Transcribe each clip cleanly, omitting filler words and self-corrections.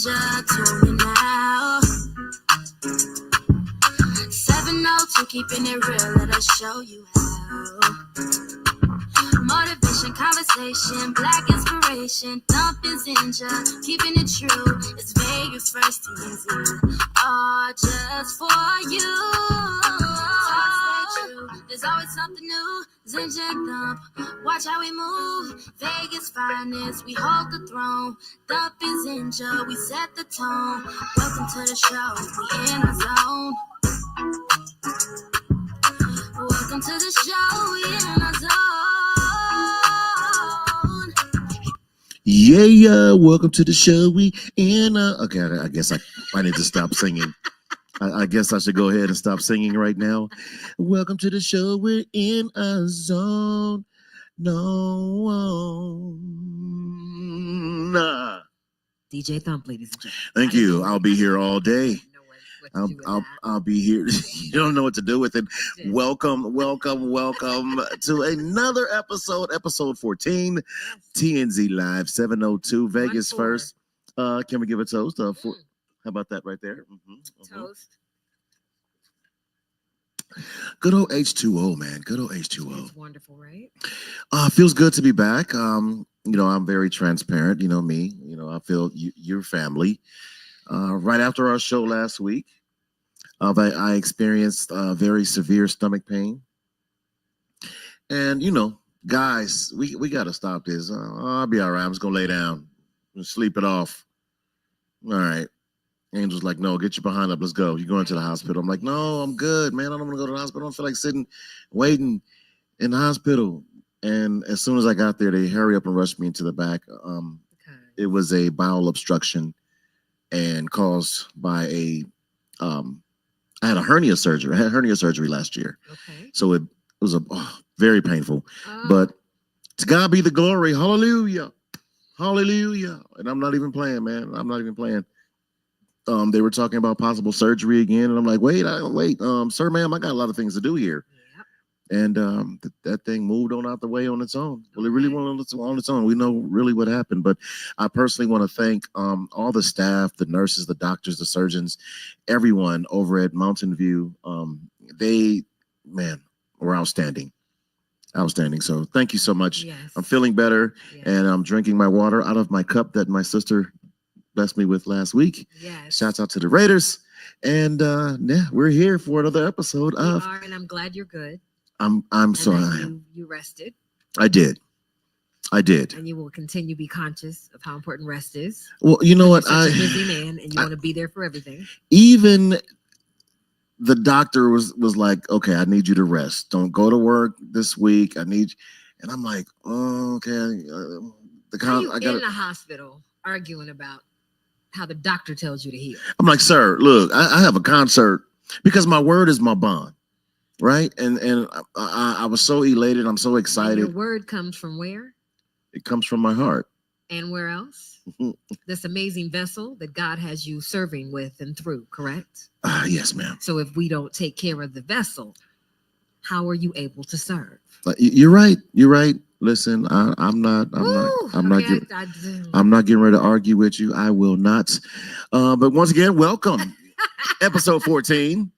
Ninja, tune in now. 702, keeping it real, let us show you how. Motivation, conversation, black inspiration, thumping Ninja, keeping it true. It's Vegas first TNZ, all just for you. Talk stay true, there's always something new. Ninja Thump, watch how we move. Vegas finest, we hold the throne. Thumping Ninja, we set the tone. Welcome to the show, we in the zone. Welcome to the show, we in the zone. Yeah, welcome to the show. We in okay, I guess I need to stop singing. I guess I should go ahead and stop singing right now. Welcome to the show. We're in a zone. No. Nah. DJ Thump, ladies and gentlemen. Thank you. I'll be here all day. I'll be here. You don't know what to do with it. Welcome to another episode 14, TNZ Live 702, Vegas first. Can we give a toast? How about that right there? Toast. Good old H2O, man. Good old H2O. It's wonderful, right? Feels good to be back. I'm very transparent. You know me. I feel your family. Right after our show last week, I experienced very severe stomach pain. And, guys, we got to stop this. I'll be all right. I'm just going to lay down and sleep it off. All right. Angel's like, no, get your behind up. Let's go. You're going to the hospital. I'm like, no, I'm good, man. I don't want to go to the hospital. I don't feel like sitting, waiting in the hospital. And as soon as I got there, they hurry up and rushed me into the back. It was a bowel obstruction and caused by I had a hernia surgery. I had hernia surgery last year. Okay. So it was very painful. But to God be the glory. Hallelujah. Hallelujah. And I'm not even playing, man. I'm not even playing. They were talking about possible surgery again. And I'm like, wait, sir, ma'am, I got a lot of things to do here. Yep. And that thing moved on out the way on its own. Well, it really went on its own. We know really what happened. But I personally want to thank all the staff, the nurses, the doctors, the surgeons, everyone over at Mountain View. They, man, were outstanding. Outstanding. So thank you so much. Yes. I'm feeling better. Yes. And I'm drinking my water out of my cup that my sister blessed me with last week. Yes. Shouts out to the Raiders. And we're here for another episode of. And I'm glad you're good. I'm sorry. You rested. I did. And you will continue to be conscious of how important rest is. Well, you know what? You're such a busy man, and you want to be there for everything. Even the doctor was like, okay, I need you to rest. Don't go to work this week. I need you. And I'm like, oh, okay. In the hospital arguing about how the doctor tells you to heal. I'm like, sir, look, I have a concert because my word is my bond, right? And I was so elated. I'm so excited. And your word comes from where? It comes from my heart. And where else? This amazing vessel that God has you serving with and through, correct? Yes, ma'am. So if we don't take care of the vessel, how are you able to serve? You're right. Listen, I'm not getting ready to argue with you. I will not. But once again, welcome. Episode 14.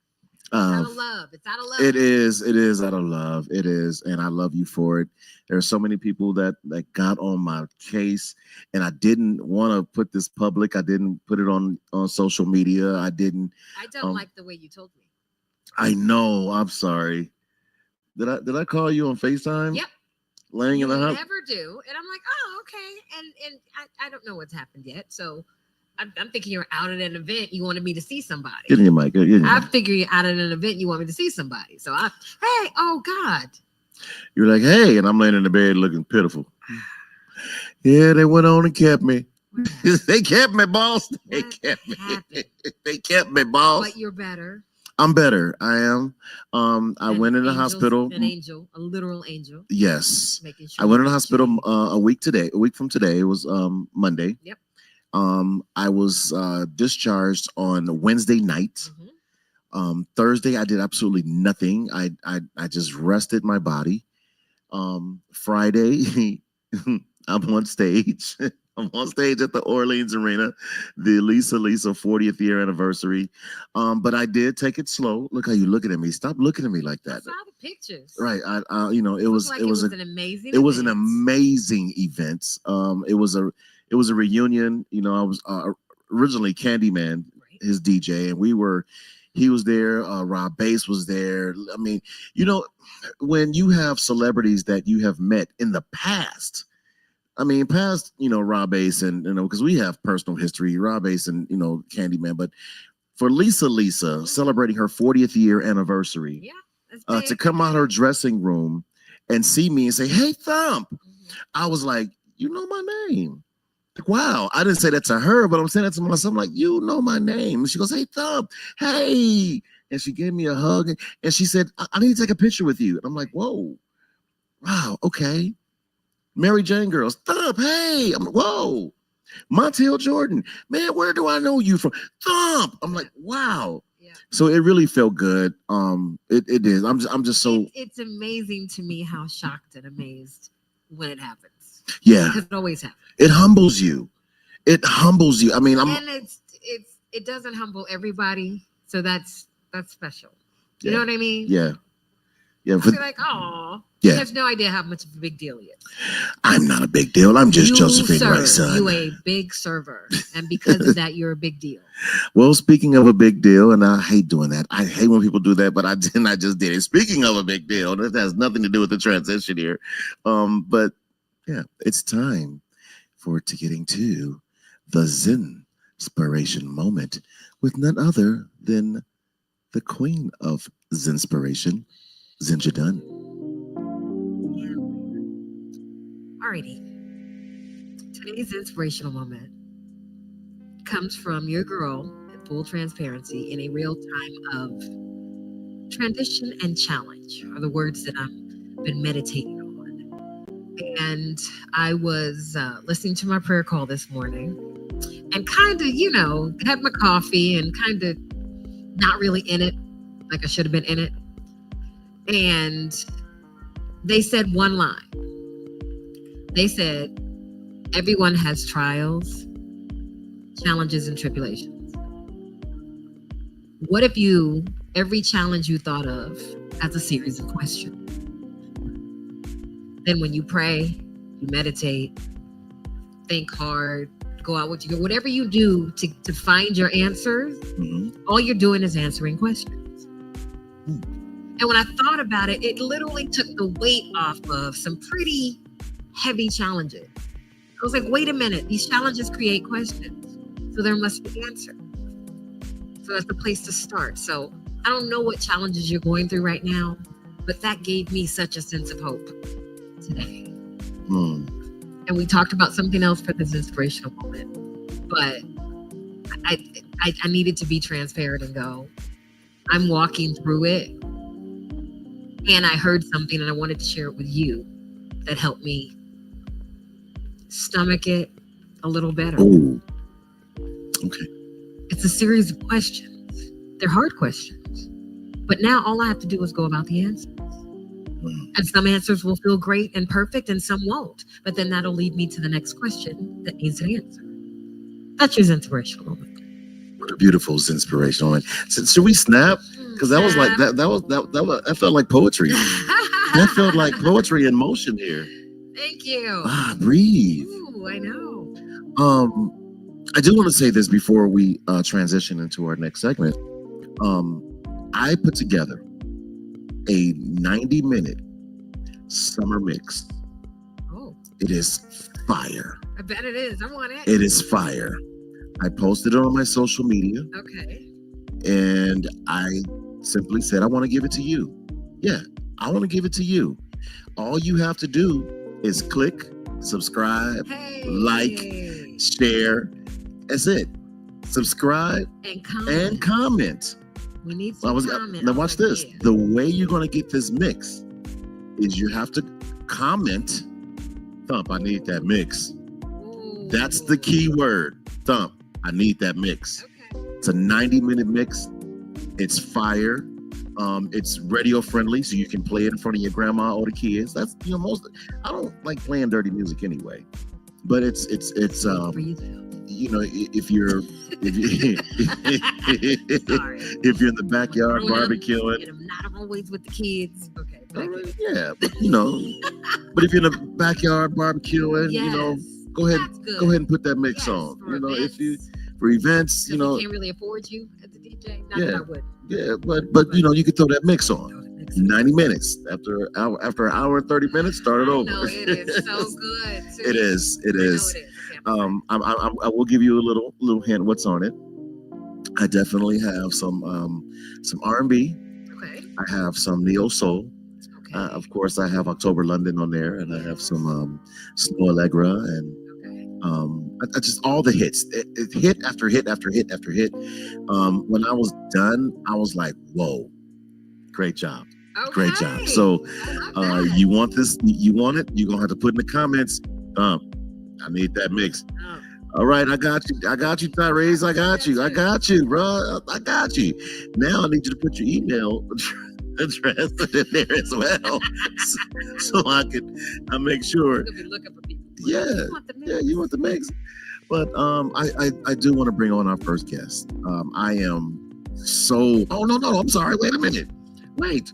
It's out of love. It's out of love. It is out of love. It is, and I love you for it. There are so many people that got on my case, and I didn't want to put this public. I didn't put it on social media. I don't like the way you told me. I know. I'm sorry. Did I call you on FaceTime? Yep. Laying in the house. Never do, and I'm like, oh, okay, and I don't know what's happened yet, so I'm thinking you're out at an event. You wanted me to see somebody. Get in your mic. I figure you're out at an event. You want me to see somebody. So hey, oh God. You're like, hey, and I'm laying in the bed looking pitiful. Yeah, they went on and kept me. They kept me, boss. They kept me, boss. But you're better. I'm better. I am. I went in the hospital. An angel, a literal angel. Yes. Making sure I went in the hospital a week from today. It was Monday. Yep. I was discharged on Wednesday night. Thursday, I did absolutely nothing. I just rested my body. Friday, I'm on stage. I'm on stage at the Orleans Arena, the Lisa 40th year anniversary. But I did take it slow. Look how you looking at me. Stop looking at me like I that. saw the pictures. Right. It Looked was like it was an amazing. it was an event. amazing event. It was a reunion. I was originally Candyman, Right. his DJ, and he was there. Rob Bass was there. I mean, when you have celebrities that you have met in the past. I mean, past Rob Bass and because we have personal history, Rob Bass and Candyman, but for Lisa celebrating her 40th year anniversary, Yeah, that's to big. come out her dressing room and see me and say, "Hey, Thump," I was like, "You know my name." Like, wow. I didn't say that to her, but I'm saying that to myself. I'm like, "You know my name." And she goes, "Hey, Thump, hey." And she gave me a hug and she said, I need to take a picture with you. And I'm like, "Whoa, wow, okay." Mary Jane girls, Thump, hey. I'm like, "Whoa." Montel Jordan, man, where do I know you from? Thump. I'm like, wow. Yeah. So it really felt good. It is. I'm just so. It's amazing to me how shocked and amazed when it happens. Yeah. Because it always happens. It humbles you. It humbles you. I mean, and it doesn't humble everybody, so that's special. You know what I mean? Yeah. Yeah. I'll be like, oh, yeah. He has no idea how much of a big deal he is. I'm not a big deal. I'm just Josephine Wright's son. You a big server, and because of that, you're a big deal. Well, speaking of a big deal, and I hate doing that. I hate when people do that, but I just did it. Speaking of a big deal, that has nothing to do with the transition here. But yeah, it's time for to getting to the Zen inspiration moment with none other than the queen of Zenspiration, Zinja Dunn. Alrighty. Today's inspirational moment comes from your girl, at full transparency, in a real time of transition and challenge are the words that I've been meditating on. And I was listening to my prayer call this morning and kind of, had my coffee and kind of not really in it, like I should have been in it. And they said one line. They said, everyone has trials, challenges, and tribulations. What if every challenge you thought of as a series of questions? Then when you pray, you meditate, think hard, go out with you, whatever you do to find your answers, all you're doing is answering questions. And when I thought about it, it literally took the weight off of some pretty heavy challenges. I was like, wait a minute, these challenges create questions. So there must be answers. So that's the place to start. So I don't know what challenges you're going through right now, but that gave me such a sense of hope today. And we talked about something else for this inspirational moment, but I needed to be transparent and go, I'm walking through it. And I heard something and I wanted to share it with you that helped me stomach it a little better. Oh, okay. It's a series of questions. They're hard questions. But now all I have to do is go about the answers. And some answers will feel great and perfect and some won't. But then that'll lead me to the next question that needs an answer. That's your inspirational moment. What a beautiful inspirational moment. So, should we snap? Because that was like that felt like poetry. That felt like poetry in motion here. Thank you. Breathe. Ooh, I know. I do want to say this before we transition into our next segment. I put together a 90-minute summer mix. Oh. It is fire. I bet it is. I want it. It is fire. I posted it on my social media. Okay. And I simply said, I want to give it to you. Yeah, I want to give it to you. All you have to do is click, subscribe, like, share. That's it. Subscribe and comment. We need some comments. Now watch this. The way you're going to get this mix is you have to comment, Thump, I need that mix. Ooh. That's the key word. Thump, I need that mix. Okay. It's a 90-minute mix. It's fire. It's radio friendly, so you can play it in front of your grandma or the kids. That's I don't like playing dirty music anyway. but it's For you though. you know, if you're if you Sorry. if you're in the backyard Growing up, barbecuing, and I'm not always with the kids. Okay. all right, yeah, but you know, but if you're in the backyard barbecuing, Yes. you know, go ahead and put that mix Yes, on. for You know, events. if you for events, you know, Can't really afford you as a DJ. Not Yeah. that I would. yeah, but you know, you could throw that mix on. Throw the mix on. 90 minutes after an hour and 30 minutes, start it I over. know, it is so good. Too. It is. It I know is. it is. I can't I will give you a little hint. What's on it? I definitely have some R&B. Okay. I have some neo soul. Okay. Of course, I have October London on there, and I have some Snow Allegra, and I just all the hits, it hit after hit after hit after hit. When I was done, I was like, "Whoa, great job, great job!" So, you want this? You want it? You're gonna have to put in the comments. I need that mix. Oh. All right, I got you, Tyrese. I got you, bro. I got you. Now I need you to put your email address in there as well, so I make sure. You'll be looking for people. Yeah, you want the mix. But I do want to bring on our first guest. I am so. Oh no, I'm sorry. Wait a minute. Wait.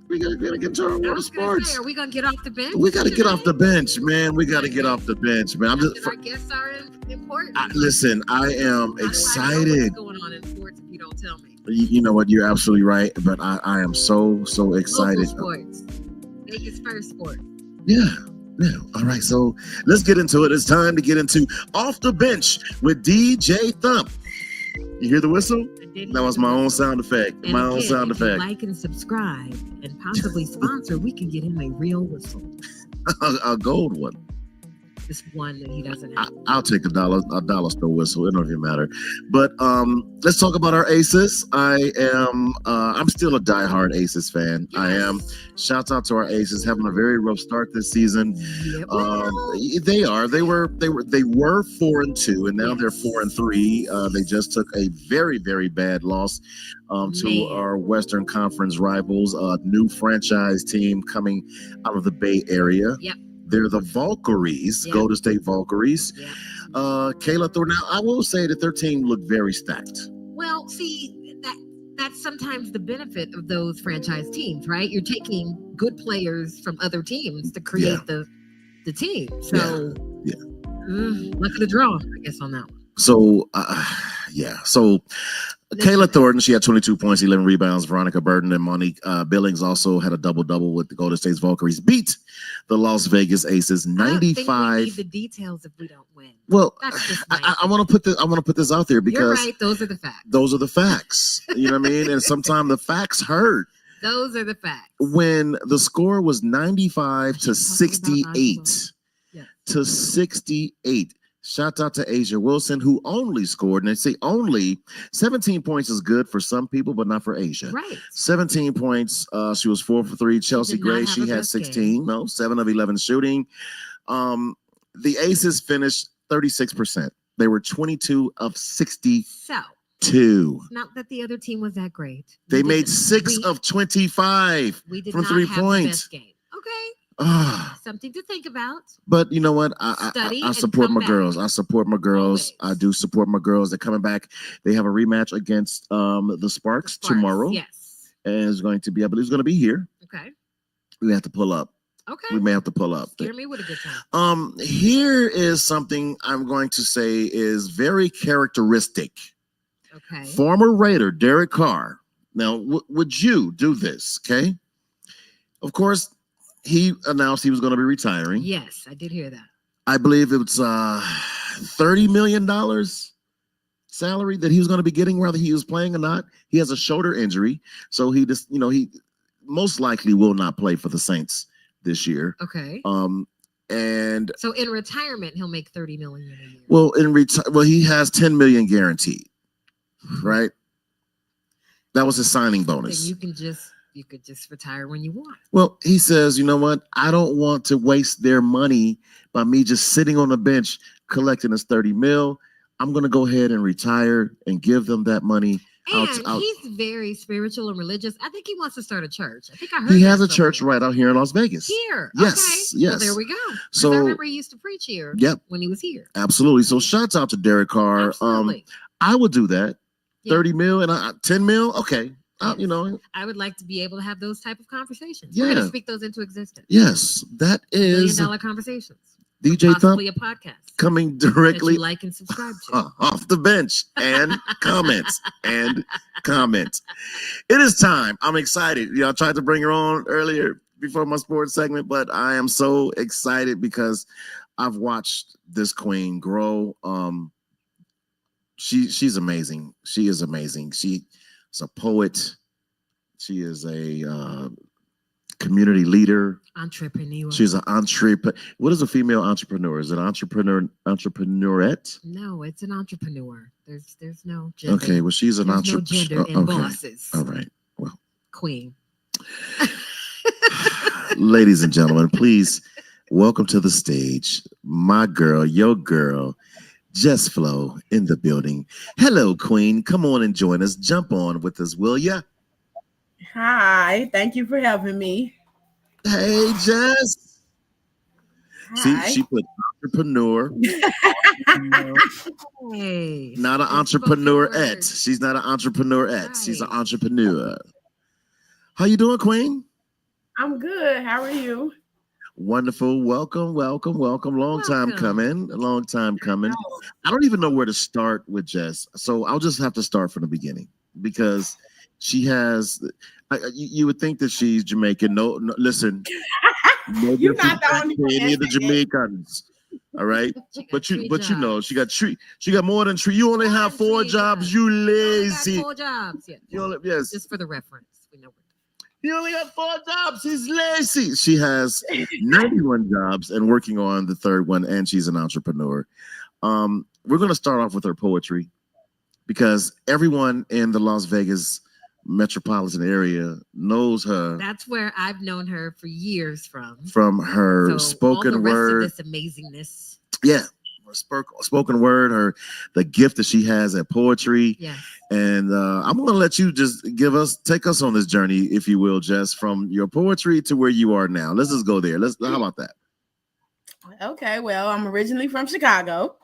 We gotta get into our world of sports. Are we gonna get off the bench? We gotta get off the bench, man. We gotta get off the bench, man. Our guests are important. Listen, I am excited. What's going on in sports if you don't tell me? You know what? You're absolutely right. But I am so excited. Local sports. Vegas first sport. Yeah. All right. So let's get into it. It's time to get into Off the Bench with DJ Thump. You hear the whistle? That was my own sound effect. And my own sound effect. Like and subscribe and possibly sponsor, we can get him a real whistle. A gold one. This one that he doesn't have. I'll take a dollar store whistle. It don't even matter. But let's talk about our Aces. I'm still a diehard Aces fan. Yes. I am. Shouts out to our Aces having a very rough start this season. Yeah, well. They are. They were 4-2, and now they're 4-3. They just took a very, very bad loss to our Western Conference rivals, a new franchise team coming out of the Bay Area. Yep. They're the Valkyries, Golden State Valkyries. Yeah. Kayla Thorne. Now, I will say that their team looked very stacked. Well, see, that's sometimes the benefit of those franchise teams, right? You're taking good players from other teams to create the team. So, luck of the draw, I guess, on that one. So, So, Kayla Thornton, she had 22 points, 11 rebounds. Veronica Burton and Monique Billings also had a double-double with the Golden State Valkyries. Beat the Las Vegas Aces 95. I don't think we need the details if we don't win. Well, I want to put this out there because you're right. Those are the facts. Those are the facts. You know what I mean? And sometimes the facts hurt. Those are the facts. When the score was 95 to 68 to 68. Shout out to Asia Wilson, who only scored, and they say only 17 points is good for some people, but not for Asia. Right. 17 points. She was 4 for 3. Chelsea Gray, she had 16. No, 7 of 11 shooting. The Aces finished 36%. They were 22 of 62. So, not that the other team was that great. They made 6 of 25 from 3 points. Okay. Something to think about. But you know what? I support my girls. I support my girls. Always. I do support my girls. They're coming back. They have a rematch against the Sparks tomorrow. Yes. And it's going to be, I believe it's going to be here. Okay. We have to pull up. Okay. We may have to pull up. Scare me with a good time. Here is something I'm going to say is very characteristic. Okay. Former Raider Derek Carr. Now, would you do this? Okay. Of course, he announced he was going to be retiring. Yes, I did hear that. I believe it's $30 million salary that he was going to be getting, whether he was playing or not. He has a shoulder injury, so he just, he most likely will not play for the Saints this year. Okay. And so in retirement, he'll make $30 million a year. Well, he has $10 million guaranteed, right? That was his signing bonus. You could just retire when you want. Well, he says, you know what? I don't want to waste their money by me just sitting on the bench collecting this $30 million. I'm going to go ahead and retire and give them that money And he's very spiritual and religious. I think he wants to start a church. I think I heard he has a somewhere. church right out here in Las Vegas. Here. Yes. Okay. Yes. Well, there we go. So I remember he used to preach here. Yep. When he was here. Absolutely. So shouts out to Derek Carr. Absolutely. I would do that. Yeah. 30 mil and 10 mil. Okay. Yes. You know, I would like to be able to have those type of conversations. Yeah. We're going to speak those into existence. Yes. That is $1 million conversations. DJ possibly Thump a podcast coming directly that you like and subscribe to. Off the bench and comments and comments. It is time. I'm excited. You know, I tried to bring her on earlier before my sports segment, but I am so excited because I've watched this queen grow. She's amazing. She is amazing. She is a poet. She is a community leader. Entrepreneur. She's an entrepreneur. What is a female entrepreneur? Is it entrepreneurette? No, it's an entrepreneur. There's no gender. Okay, well, she's an entrepreneur. No gender in bosses. All right. Well, queen. Ladies and gentlemen, please welcome to the stage my girl, your girl, Jess Flow in the building. Hello, Queen. Come on and join us. Jump on with us, will ya? Hi. Thank you for having me. Hey, Jess. Hi. See, she put entrepreneur. Hey, not an entrepreneurette. She's not an entrepreneurette. Right. She's an entrepreneur. How you doing, Queen? I'm good. How are you? Wonderful. Welcome. Long time coming. A long time coming. I don't even know where to start with Jess. So I'll just have to start from the beginning because she has, you would think that she's Jamaican. No, listen. No, you're not the only one. Any of the Jamaicans. All right. But you know, she got more than three. You only have 4 jobs. You lazy. 4 jobs. Yeah. Yes. Just for the reference. We know. He only got 4 jobs. He's lazy. She has 91 jobs and working on the 3rd one, and she's an entrepreneur. We're going to start off with her poetry because everyone in the Las Vegas metropolitan area knows her. That's where I've known her for years from. From her spoken all the word. rest of this amazingness. Yeah. Spoken word, the gift that she has at poetry. Yes. And I'm going to let you just take us on this journey, if you will, Jess, from your poetry to where you are now. Let's just go there. How about that? Okay. Well, I'm originally from Chicago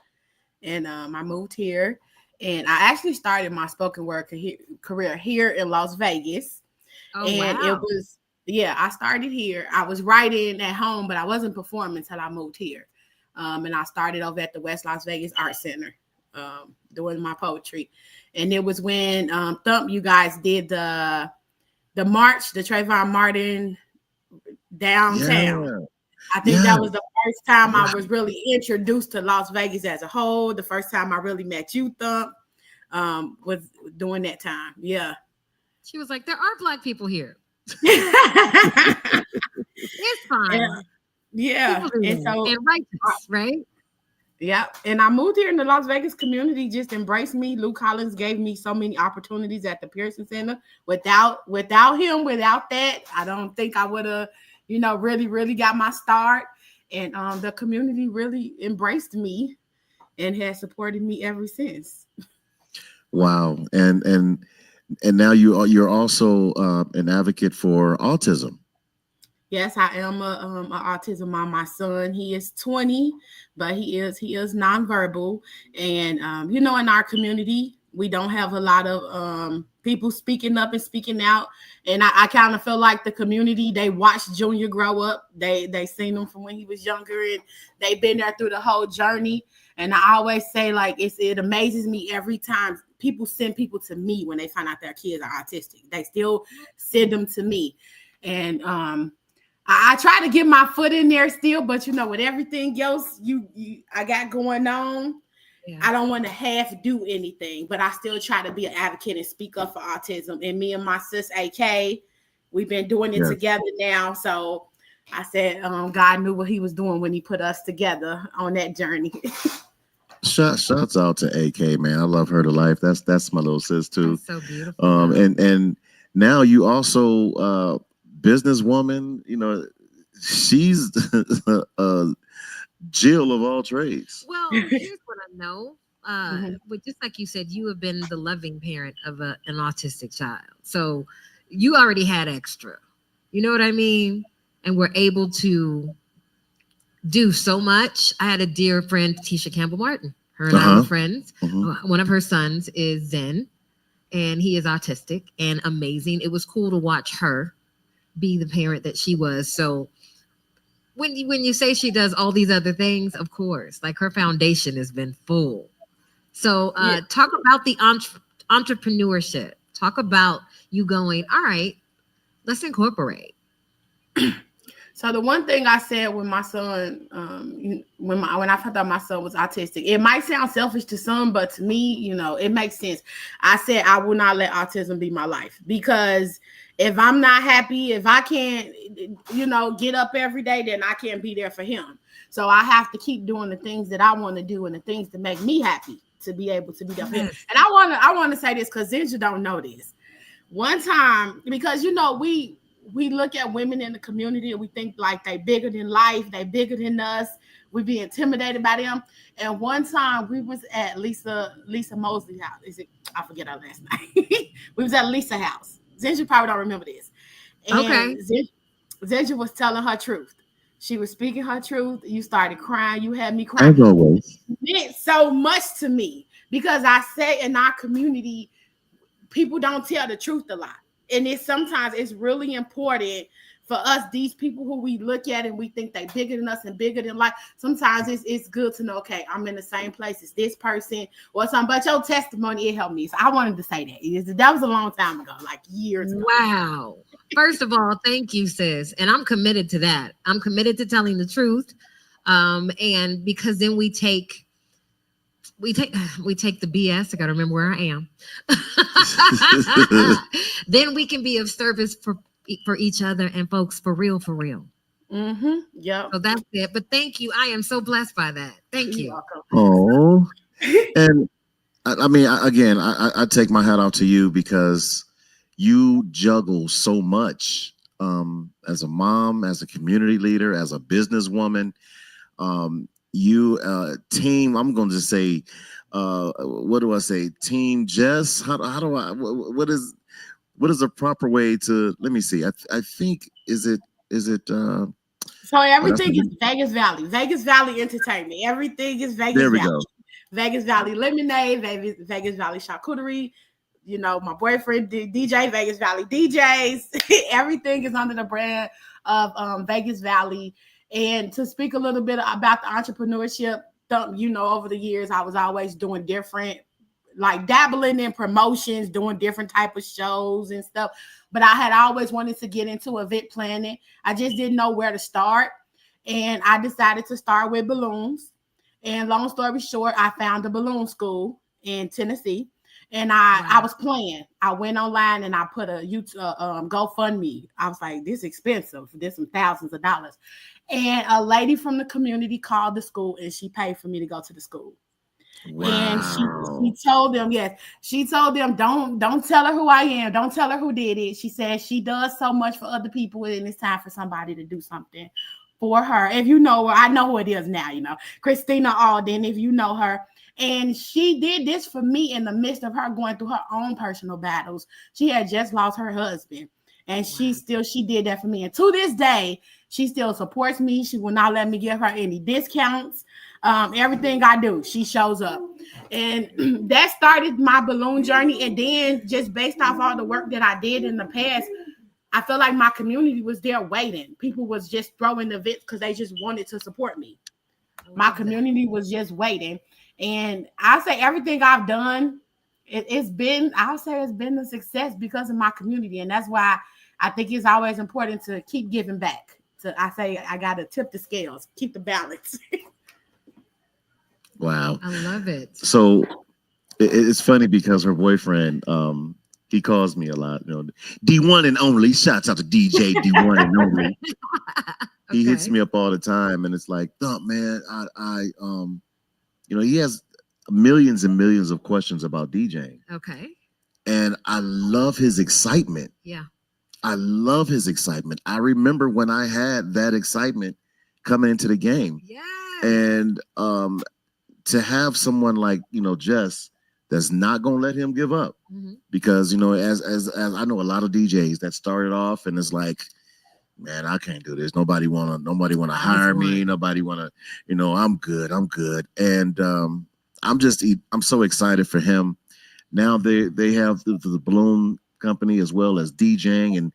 and I moved here and I actually started my spoken word career here in Las Vegas. Oh, and wow. It was, I started here. I was writing at home, but I wasn't performing until I moved here. And I started over at the West Las Vegas Art Center doing my poetry. And it was when Thump, you guys did the march, the Trayvon Martin downtown. Yeah. I think that was the first time I was really introduced to Las Vegas as a whole. The first time I really met you, Thump, was during that time. Yeah. She was like, there are Black people here. It's fine. Yeah. And so righteous, right? Yeah. And I moved here in the Las Vegas community, just embraced me. Lou Collins gave me so many opportunities at the Pearson Center. Without that, I don't think I would have, really got my start. And the community really embraced me and has supported me ever since. Wow. And now you're also an advocate for autism. Yes, I am a autism mom. My son, he is 20, but he is nonverbal. And, in our community, we don't have a lot of people speaking up and speaking out. And I kind of feel like the community, they watched Junior grow up. They seen him from when he was younger and they've been there through the whole journey. And I always say, like, it amazes me every time people send people to me when they find out their kids are autistic. They still send them to me. And, I try to get my foot in there still, but with everything else I got going on, I don't want to half do anything, but I still try to be an advocate and speak up for autism. And me and my sis AK, we've been doing it together now. So I said, God knew what he was doing when he put us together on that journey. Shouts out to AK, man. I love her to life. That's my little sis too. That's so beautiful. And now you also businesswoman, she's a Jill of all trades. Well, here's what I know but just like you said, you have been the loving parent of an autistic child. So you already had extra. You know what I mean? And we're able to do so much. I had a dear friend, Tisha Campbell Martin. Her and I were friends. One of her sons is Zen, and he is autistic and amazing. It was cool to watch her be the parent that she was. So when you say she does all these other things, of course, like her foundation has been full. So talk about the entrepreneurship. Talk about you going, all right, let's incorporate. So the one thing I said when my son, when I found out my son was autistic, it might sound selfish to some, but to me, it makes sense. I said I will not let autism be my life, because if I'm not happy, if I can't, get up every day, then I can't be there for him. So I have to keep doing the things that I want to do and the things that make me happy to be able to be there for him. And I want to say this because Zinja don't know this. One time, because we look at women in the community and we think like they bigger than life, they bigger than us. We be intimidated by them. And one time we was at Lisa Mosley's house. I forget her last name. We was at Lisa's house. Zinja probably don't remember this. And Zinja was telling her truth. She was speaking her truth. You started crying. You had me crying. As always. It meant so much to me, because I say in our community, people don't tell the truth a lot. And sometimes it's really important for us, these people who we look at and we think they bigger than us and bigger than life. Sometimes it's good to know, okay, I'm in the same place as this person or something. But your testimony, it helped me. So I wanted to say that. That was a long time ago, like years ago. Wow. First of all, thank you, sis. And I'm committed to that. I'm committed to telling the truth. And because then we take the BS. I got to remember where I am. Then we can be of service for each other and folks for real. Yeah. So that's it. But thank you. I am so blessed by that. Thank you. Oh, and I mean, I take my hat off to you, because you juggle so much as a mom, as a community leader, as a businesswoman. You team, I'm going to say, what do I say? Team JESS? How do I, what is the proper way to, let me see. I think, is it, so everything is Vegas Valley Entertainment. Everything is Vegas there we Valley. Go. Vegas Valley Lemonade, Vegas Valley Charcuterie. My boyfriend DJ Vegas Valley DJs. Everything is under the brand of Vegas Valley. And to speak a little bit about the entrepreneurship, over the years, I was always doing different, like dabbling in promotions, doing different type of shows and stuff. But I had always wanted to get into event planning. I just didn't know where to start. And I decided to start with balloons. And long story short, I found a balloon school in Tennessee. And I was playing. I went online and I put a YouTube GoFundMe. I was like, this is expensive. There's some thousands of dollars. And a lady from the community called the school and she paid for me to go to the school. Wow. And she told them, don't tell her who I am. Don't tell her who did it. She said she does so much for other people, and it's time for somebody to do something for her. If you know her, I know who it is now, Christina Alden, if you know her. And she did this for me in the midst of her going through her own personal battles. She had just lost her husband. And she did that for me. And to this day, she still supports me. She will not let me give her any discounts. Everything I do, she shows up. And that started my balloon journey. And then just based off all the work that I did in the past, I feel like my community was there waiting. People was just throwing events because they just wanted to support me. My community was just waiting. And I say everything I've done, it's been a success because of my community. And that's why I think it's always important to keep giving back. So I say I got to tip the scales, keep the balance. Wow. I love it. So it's funny because her boyfriend, he calls me a lot, D1 and only. Shouts out to DJ D1 and only. He hits me up all the time, and it's like, oh man, he has millions and millions of questions about DJing. Okay. And I love his excitement. Yeah. I love his excitement. I remember when I had that excitement coming into the game. Yeah. And to have someone like Jess that's not gonna let him give up, because as I know a lot of DJs that started off and it's like, man, I can't do this. Nobody wanna hire me. Nobody wanna, I'm good. And I'm so excited for him. Now they have the balloon company as well as DJing, and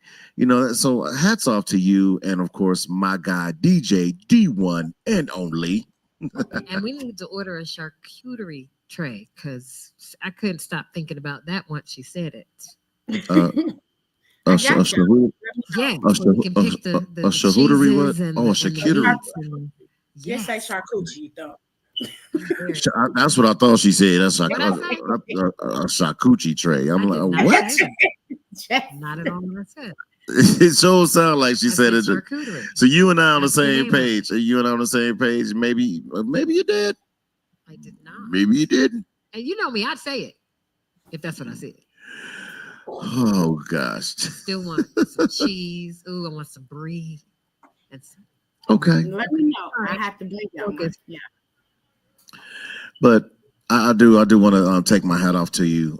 so hats off to you, and of course my guy DJ D1 and only. And we need to order a charcuterie tray because I couldn't stop thinking about that once you said it. I got you. Yeah, A so we can pick the charcuterie what? cheeses and Oh, a charcuterie. Yes, say charcuterie though. That's what I thought she said. That's like What'd a charcuterie tray. I'm I did like, not what? say that. Not at all what I said. It sure sounds like she I said it. charcuterie. So you and I on the That's the same name of it. page. Are you and I on the same page? Maybe you did. I did not. Maybe you didn't. And you know me, I'd say it if that's what I said. Oh gosh. Still want some cheese. Ooh, I want some brie. Okay. Let me know. I have to blink on this. Yeah. But I do want to take my hat off to you,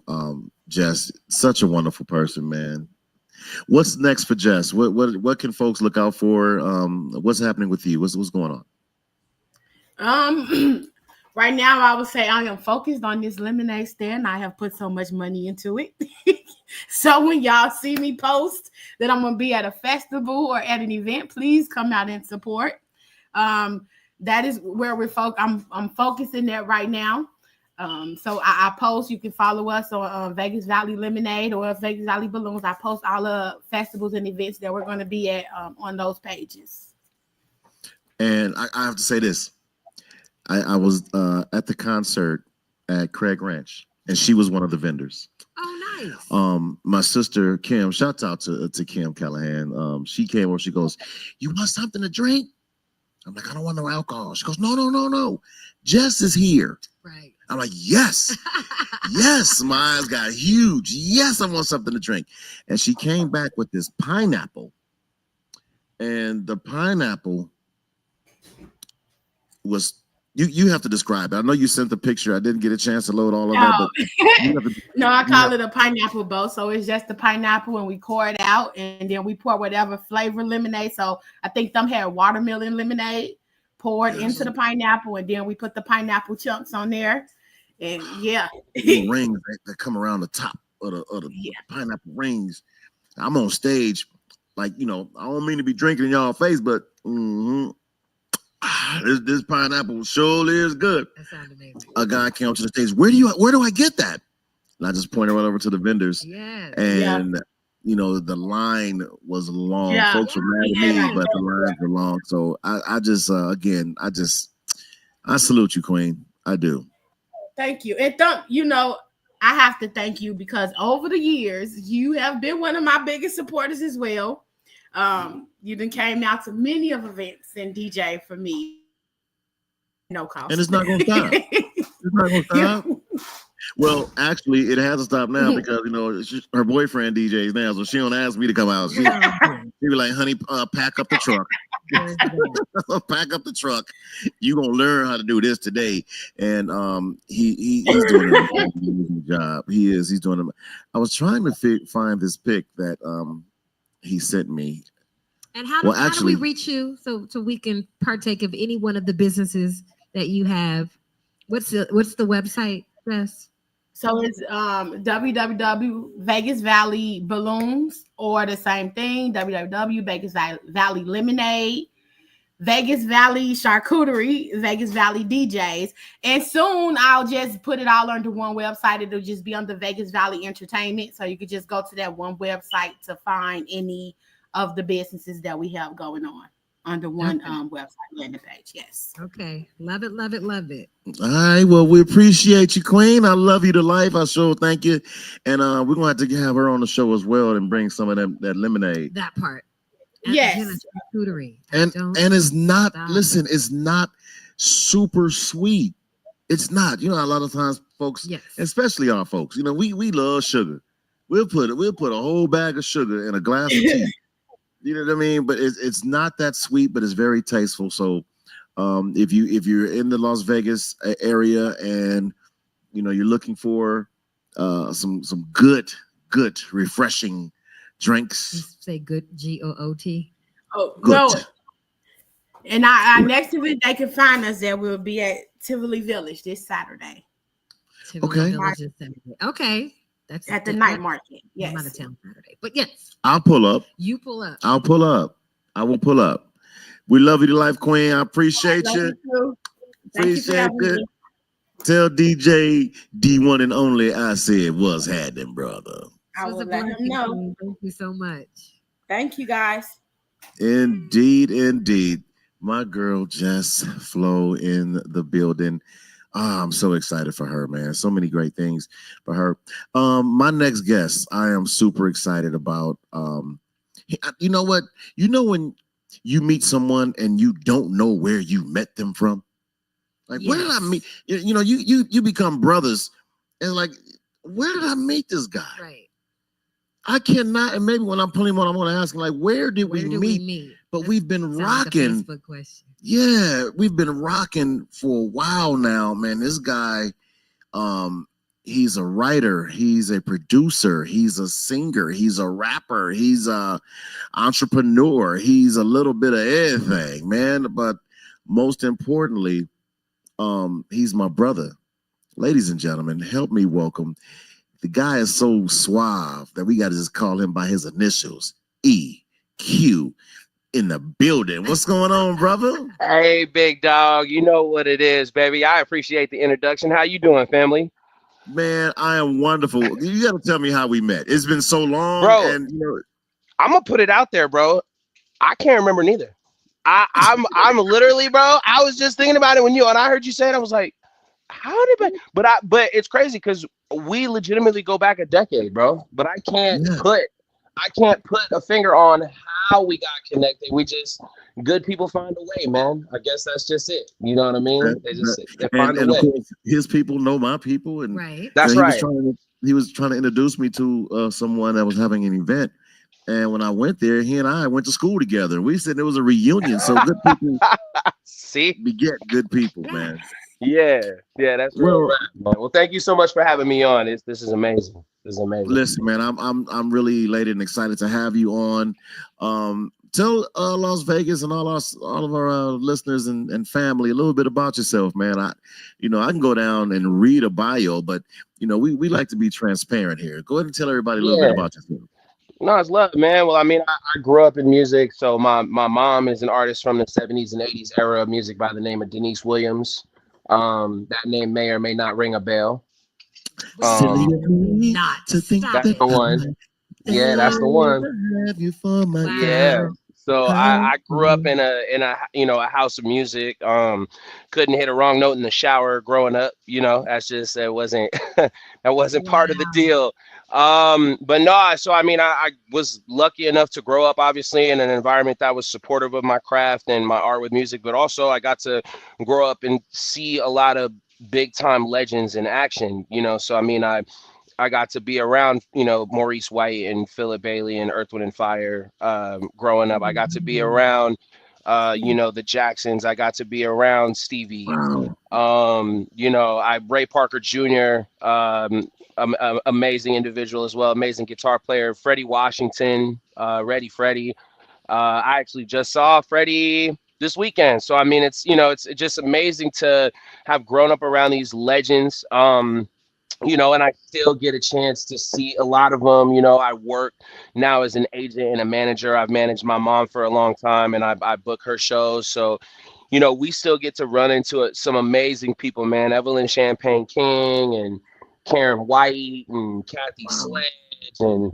Jess. Such a wonderful person, man. What's next for Jess? What can folks look out for? What's happening with you? What's going on? Right now, I would say I am focused on this lemonade stand. I have put so much money into it. So when y'all see me post that I'm gonna be at a festival or at an event, please come out and support. That is where I'm focusing that right now. So I post. You can follow us on Vegas Valley Lemonade or Vegas Valley Balloons. I post all the festivals and events that we're going to be at on those pages. And I have to say this. I was at the concert at Craig Ranch, and she was one of the vendors. Oh, nice. My sister Kim, shouts out to Kim Callahan. She came over. She goes, "You want something to drink?" I'm like, "I don't want no alcohol." She goes, No. Jess is here. Right. I'm like, yes, yes. My eyes got huge. Yes, I want something to drink. And she came back with this pineapple. And the pineapple was, you have to describe it. I know you sent the picture. I didn't get a chance to load all of that. But no, I call it a pineapple bowl. So it's just the pineapple and we pour it out and then we pour whatever flavor lemonade. So I think them had watermelon lemonade poured into the pineapple, and then we put the pineapple chunks on there. And yeah, rings that come around the top of the pineapple rings. I'm on stage, like, I don't mean to be drinking in y'all face, but this pineapple surely is good. That sounds amazing. A guy came up to the stage. Where do I get that? And I just pointed right over to the vendors. Yes. And the line was long. Yeah. Folks were mad at me, but the lines were long. So I just I salute you, Queen. I do. Thank you. And I have to thank you because over the years, you have been one of my biggest supporters as well. You then came out to many of events and DJ for me. No cost. And it's not going to stop. It's not going to stop. Well, actually, it has to stop now because her boyfriend DJs now, so she don't ask me to come out. She be like, "Honey, pack up the truck. Pack up the truck. You gonna learn how to do this today." And he's doing an amazing job. He's doing it. I was trying to find this pic that he sent me. And how do we reach you so we can partake of any one of the businesses that you have? What's the website, Jess? So it's www Vegas Valley Balloons, or the same thing, www Vegas Valley Lemonade, Vegas Valley Charcuterie, Vegas Valley DJs. And soon I'll just put it all under one website. It'll just be under Vegas Valley Entertainment. So you could just go to that one website to find any of the businesses that we have going on under one website landing page. Yes. Okay. Love it, love it, love it. All right. Well, we appreciate you, Queen. I love you to life. I sure thank you. And we're going to have her on the show as well and bring some of that lemonade. That part. Yes. And it's not, listen, it's not super sweet. It's not. A lot of times folks, especially our folks, we love sugar. We'll put a whole bag of sugar in a glass of tea. You know what I mean? But it's not that sweet, but it's very tasteful. So If you're in the Las Vegas area and you're looking for some good refreshing You drinks. say good, GOOT. Oh, Good. well, and our next event they can find us there. We'll be at Tivoli Village this Saturday. Tivoli Okay. Village is Saturday. Okay. That's At the night market. I'm out Yes. of town Saturday. But yes, I'll pull up. you pull up. I'll pull up. I will pull up. We love you to life, Queen. I appreciate Love you. you too. Thank you for Appreciate having it. me. Tell DJ D1 and only I said was happening, brother. I This was will a let him blessing, know. Queen. Thank you so much. Thank you guys. Indeed, indeed. My girl Jess Flo in the building. Ah, I'm so excited for her, man. So many great things for her. My next guest, I am super excited about. You know what? You know when you meet someone and you don't know where you met them from? Like, where did I meet? You become brothers, and like, where did I meet this guy? Right. I cannot. And maybe when I'm pulling one, I'm going to ask him, like, where did we meet? But we've been Sounds rocking. like a Facebook question. Yeah, we've been rocking for a while now, man. This guy, he's a writer, he's a producer, he's a singer, he's a rapper, he's a entrepreneur, he's a little bit of everything, man. But most importantly, he's my brother. Ladies and gentlemen, help me welcome. The guy is so suave that we got to just call him by his initials, EQ, in the building. What's going on, brother? Hey, big dog. You know what it is, baby. I appreciate the introduction. How you doing, family? Man, I am wonderful. You got to tell me how we met. It's been so long, Bro, and I'm gonna put it out there, bro. I can't remember neither. I'm literally, bro. I was just thinking about it when I heard you say it. I was like, how did but it's crazy because we legitimately go back a decade, bro. But yeah, I can't put a finger on how we got connected. We just good people find a way, man. I guess that's just it. You know what I mean? They find a and of way. course, his people know my people, and Right. That's right. he was trying to introduce me to someone that was having an event. And when I went there, he and I went to school together. We said it was a reunion. So good people See? beget good people, man. Yeah, that's real Well, rap, man. Well, thank you so much for having me on. This is amazing. This is amazing. listen, man, I'm really elated and excited to have you on. Tell Las Vegas and all of our listeners and family a little bit about yourself, man. I can go down and read a bio, but we like to be transparent here. Go ahead and tell everybody a little bit Yeah. about yourself. No, it's love, man. Well, I mean, I grew up in music, so my mom is an artist from the 70s and 80s era of music by the name of Denise Williams. That name may or may not ring a bell. Silly Um, of me Not. to think Stop that's that it. the one. I Yeah, that's the one. ever have you for my Yeah. Wow. girl. So How I grew up in a house of music. Couldn't hit a wrong note in the shower growing up. That's just that wasn't that wasn't part of the Wow. deal. But no, so I mean I was lucky enough to grow up obviously in an environment that was supportive of my craft and my art with music, but also I got to grow up and see a lot of big time legends in action. So I mean I got to be around, Maurice White and Philip Bailey and Earth, Wind and Fire. Growing up, I got to be Mhm. around, the Jacksons. I got to be around Stevie. wow. I Ray Parker Jr. Amazing individual as well. Amazing guitar player. Freddie Washington. Ready Freddie. I actually just saw Freddie this weekend. So I mean, it's just amazing to have grown up around these legends. And I still get a chance to see a lot of them. I work now as an agent and a manager. I've managed my mom for a long time, and I book her shows. So, we still get to run into some amazing people, man. Evelyn Champagne King and Karen White and Kathy Wow. Sledge and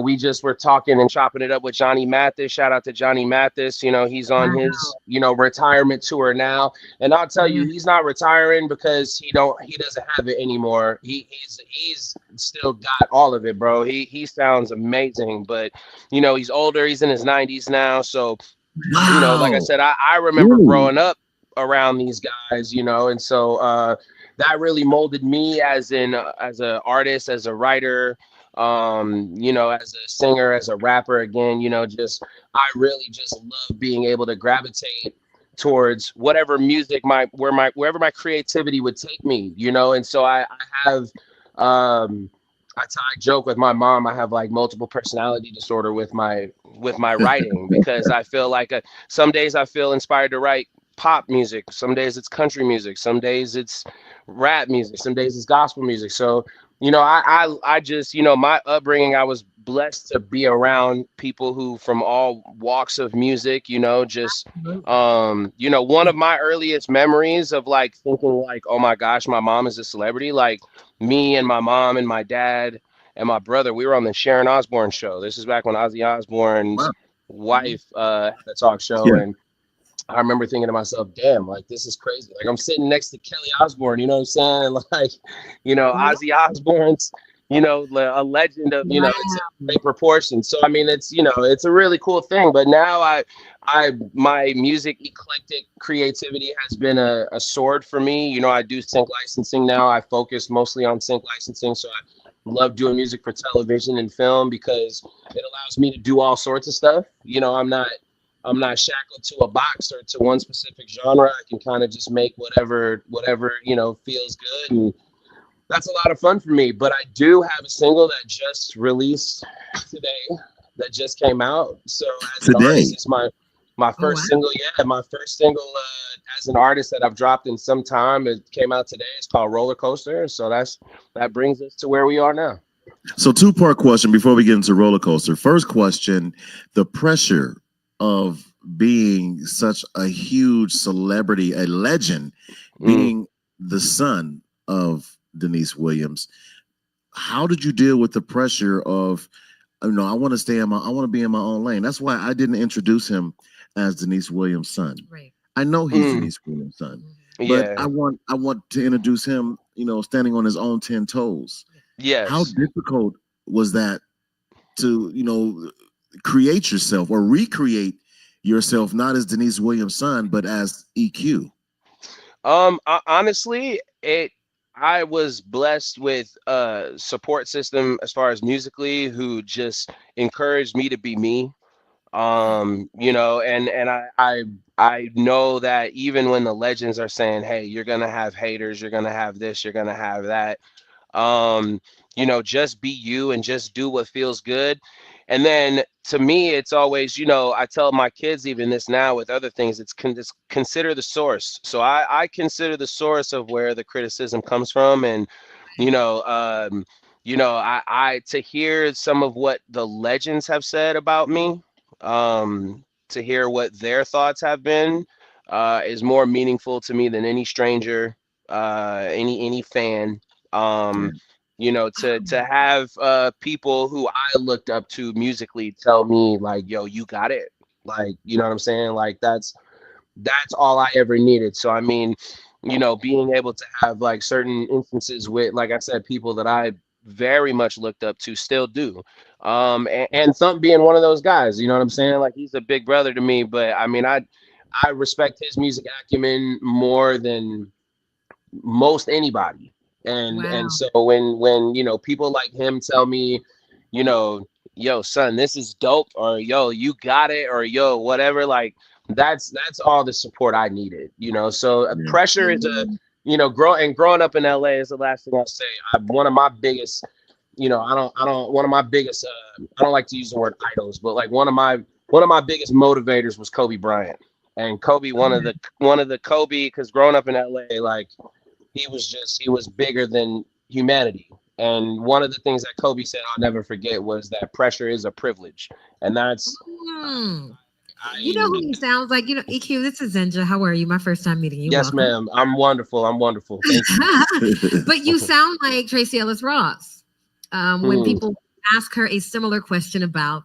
we just were talking and chopping it up with Johnny Mathis. Shout out to Johnny Mathis. He's on his Wow. retirement tour now, and I'll tell you, Yeah. he's not retiring because he doesn't have it anymore. He's still got all of it, bro. He sounds amazing, but he's older. He's in his 90s now, so like I Wow. said, I remember Really? growing up around these guys, and so that really molded me as an artist, as a writer, as a singer, as a rapper. Again, just I really just love being able to gravitate towards whatever music wherever my creativity would take me, you know. And so I have I joke with my mom, I have like multiple personality disorder with my writing, because I feel like some days I feel inspired to write pop music, some days it's country music, some days it's rap music, some days it's gospel music. So you know, I just, you know, my upbringing, I was blessed to be around people who from all walks of music, you know, just you know, one of my earliest memories of like thinking like, oh my gosh, my mom is a celebrity, like me and my mom and my dad and my brother, we were on the Sharon Osbourne show. This is back when Ozzy Osbourne's Wow. wife had the talk show. Yeah. And I remember thinking to myself, damn, like this is crazy. Like I'm sitting next to Kelly Osbourne, you know what I'm saying? Like, you know, Ozzy Osbourne's, you know, a legend of, you know, it's a great proportion. So I mean, it's, you know, it's a really cool thing. But now my music eclectic creativity has been a sword for me. You know, I do sync licensing now. I focus mostly on sync licensing. So I love doing music for television and film because it allows me to do all sorts of stuff. You know, I'm not shackled to a box or to one specific genre. I can kind of just make whatever, you know, feels good. And that's a lot of fun for me. But I do have a single that just released today, that just came out. So as an artist, it's my first single. Yeah, my first single as an artist that I've dropped in some time. It came out today. It's called Roller Coaster. So that brings us to where we are now. So two-part question before we get into Roller Coaster. First question, the pressure of being such a huge celebrity, a legend, being the son of Denise Williams. How did you deal with the pressure of, you know, I want to be in my own lane? That's why I didn't introduce him as Denise Williams' son. Right. I know he's Denise Williams' son, but Yeah. I want to introduce him, you know, standing on his own 10 toes. Yes. How difficult was that to, you know, create yourself or recreate yourself, not as Denise Williams' son, but as EQ? Honestly, I was blessed with a support system as far as musically, who just encouraged me to be me. You know, and I know that even when the legends are saying, hey, you're gonna have haters, you're gonna have this, you're gonna have that, you know, just be you and just do what feels good. And then to me, it's always, you know, I tell my kids even this now with other things, it's consider the source. So I consider the source of where the criticism comes from. And you know, I to hear some of what the legends have said about me, to hear what their thoughts have been, is more meaningful to me than any stranger, any fan. Yeah. You know, to have people who I looked up to musically tell me like, yo, you got it. Like, you know what I'm saying? Like that's all I ever needed. So I mean, you know, being able to have like certain instances with, like I said, people that I very much looked up to, still do. And Thump being one of those guys, you know what I'm saying? Like he's a big brother to me, but I mean, I respect his music acumen more than most anybody. And so when you know, people like him tell me, you know, yo son, this is dope, or yo, you got it, or yo, whatever, like that's all the support I needed, you know. So pressure is you know, growing up in LA is the last thing I'll say. One of my biggest, you know, I don't one of my biggest I don't like to use the word idols, but like one of my biggest motivators was Kobe Bryant. And Kobe, one of the Kobe, because growing up in LA, like he was bigger than humanity. And one of the things that Kobe said I'll never forget was that pressure is a privilege. And that's you know who he sounds like? You know, EQ, this is Zenja. How are you? My first time meeting you. Yes, welcome. ma'am. I'm wonderful. Thank you. But you sound like Tracy Ellis Ross. When people ask her a similar question about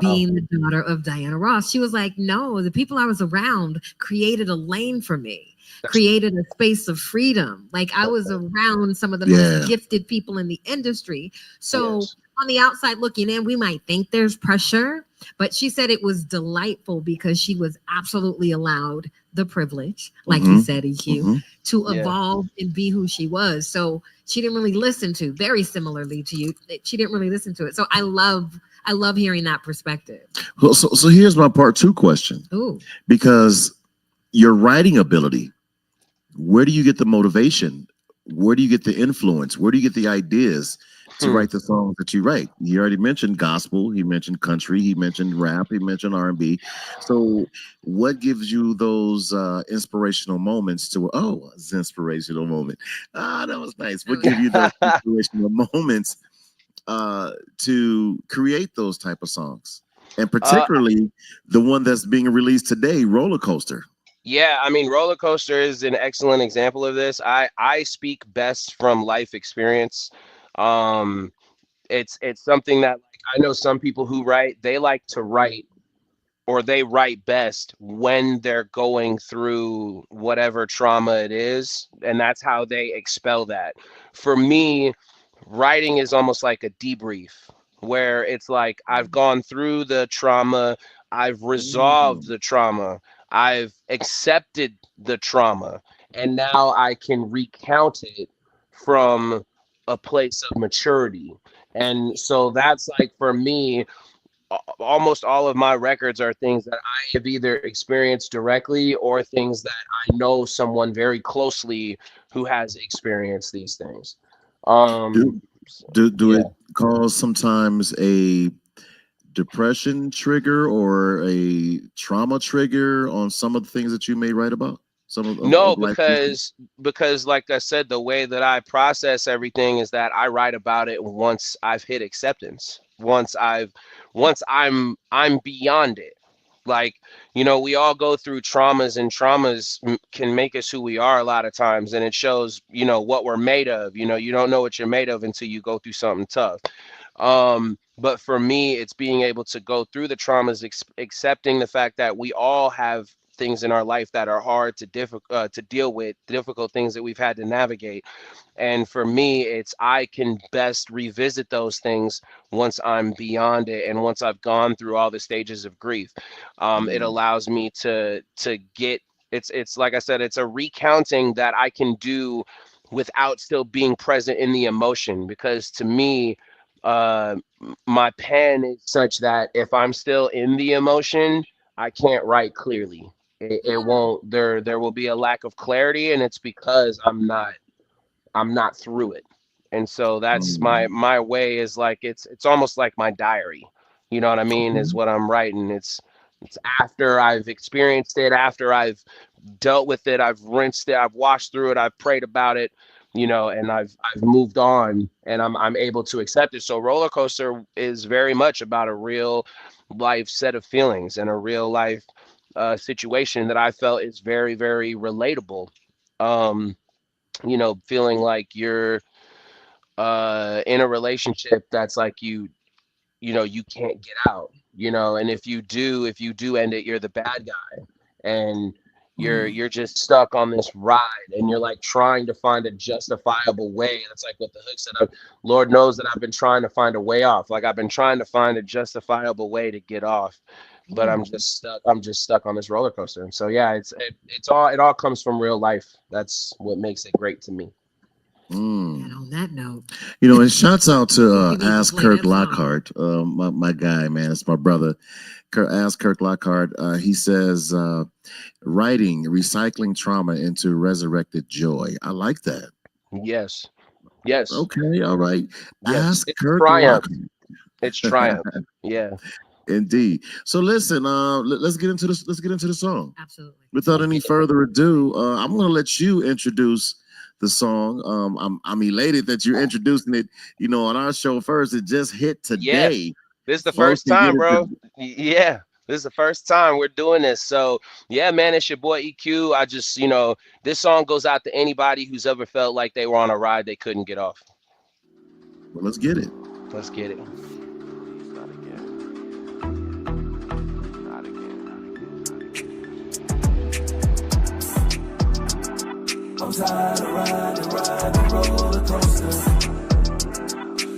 being the daughter of Diana Ross, she was like, no, the people I was around created a lane for me, created a space of freedom. Like I was around some of the most gifted people in the industry. So on the outside looking in, we might think there's pressure, but she said it was delightful because she was absolutely allowed the privilege, like you said, EQ, to evolve and be who she was. So she didn't really listen to, very similarly to you, she didn't really listen to it. So I love hearing that perspective. Well, so here's my part 2 question. Ooh. Because your writing ability. Where do you get the motivation? Where do you get the influence? Where do you get the ideas to write the songs that you write? You already mentioned gospel. He mentioned country. He mentioned rap. He mentioned R&B. So, what gives you those inspirational moments to? Oh, it's an inspirational moment. Ah, that was nice. What give you those inspirational moments to create those type of songs, and particularly the one that's being released today, Roller Coaster? Yeah, I mean, Roller Coaster is an excellent example of this. I speak best from life experience. Um, it's something that, like, I know some people who write, they like to write, or they write best when they're going through whatever trauma it is, and that's how they expel that. For me, writing is almost like a debrief, where it's like I've gone through the trauma, I've resolved Mm, the trauma, I've accepted the trauma, and now I can recount it from a place of maturity. And so that's like, for me, almost all of my records are things that I have either experienced directly or things that I know someone very closely who has experienced these things. do Um, do yeah. it cause sometimes a depression trigger or a trauma trigger on some of the things that you may write about? Some No, of life lessons? because like I said, the way that I process everything is that I write about it once I've hit acceptance. Once I'm beyond it. Like, we all go through traumas, and traumas can make us who we are a lot of times, and it shows, what we're made of. You don't know what you're made of until you go through something tough. But for me, it's being able to go through the traumas, accepting the fact that we all have things in our life that are hard to deal with, difficult things that we've had to navigate. And for me, it's I can best revisit those things once I'm beyond it, and once I've gone through all the stages of grief. It Mm, allows me to get, it's like I said, it's a recounting that I can do without still being present in the emotion, because to me, my pen is such that if I'm still in the emotion, I can't write clearly. It won't, there will be a lack of clarity, and it's because I'm not through it. And so that's my mm. my way, is like, it's almost like my diary. You know what I mean? Is Okay. what I'm writing. It's after I've experienced it, after I've dealt with it, I've rinsed it, I've washed through it, I've prayed about it, and I've moved on, and I'm able to accept it. So Roller Coaster is very much about a real life set of feelings and a real life situation that I felt is very, very relatable. Um, feeling like you're in a relationship that's like, you can't get out, and if you do end it, you're the bad guy, and Mm, you're just stuck on this ride, and you're like trying to find a justifiable way. That's like what the hook said. Lord knows that I've been trying to find a way off. Like, I've been trying to find a justifiable way to get off, but I'm just stuck on this roller coaster. And so, yeah, it all comes from real life. That's what makes it great to me. mm. And on that note, And shouts out to you need to Ask play Kirk that song. Lockhart, my guy, man. It's my brother. Ask Kirk Lockhart. He says, writing, recycling trauma into resurrected joy. I like that. Yes, yes, Okay, all right. yes. Ask It's Kirk triumph. Lockhart. It's triumph. Yeah. Indeed. So listen, let's get into this. Let's get into the song. Absolutely. Without Let's any get it. further ado, I'm going to let you introduce the song. I'm elated that you're introducing it. On our show first. It just hit Yeah. today. This is the Folks first can get time, it. bro. Yeah. This is the first time we're doing this. So, yeah, man, it's your boy EQ. I just, this song goes out to anybody who's ever felt like they were on a ride they couldn't get off. Well, let's get it. Let's get it. I'm tired of riding roller coaster.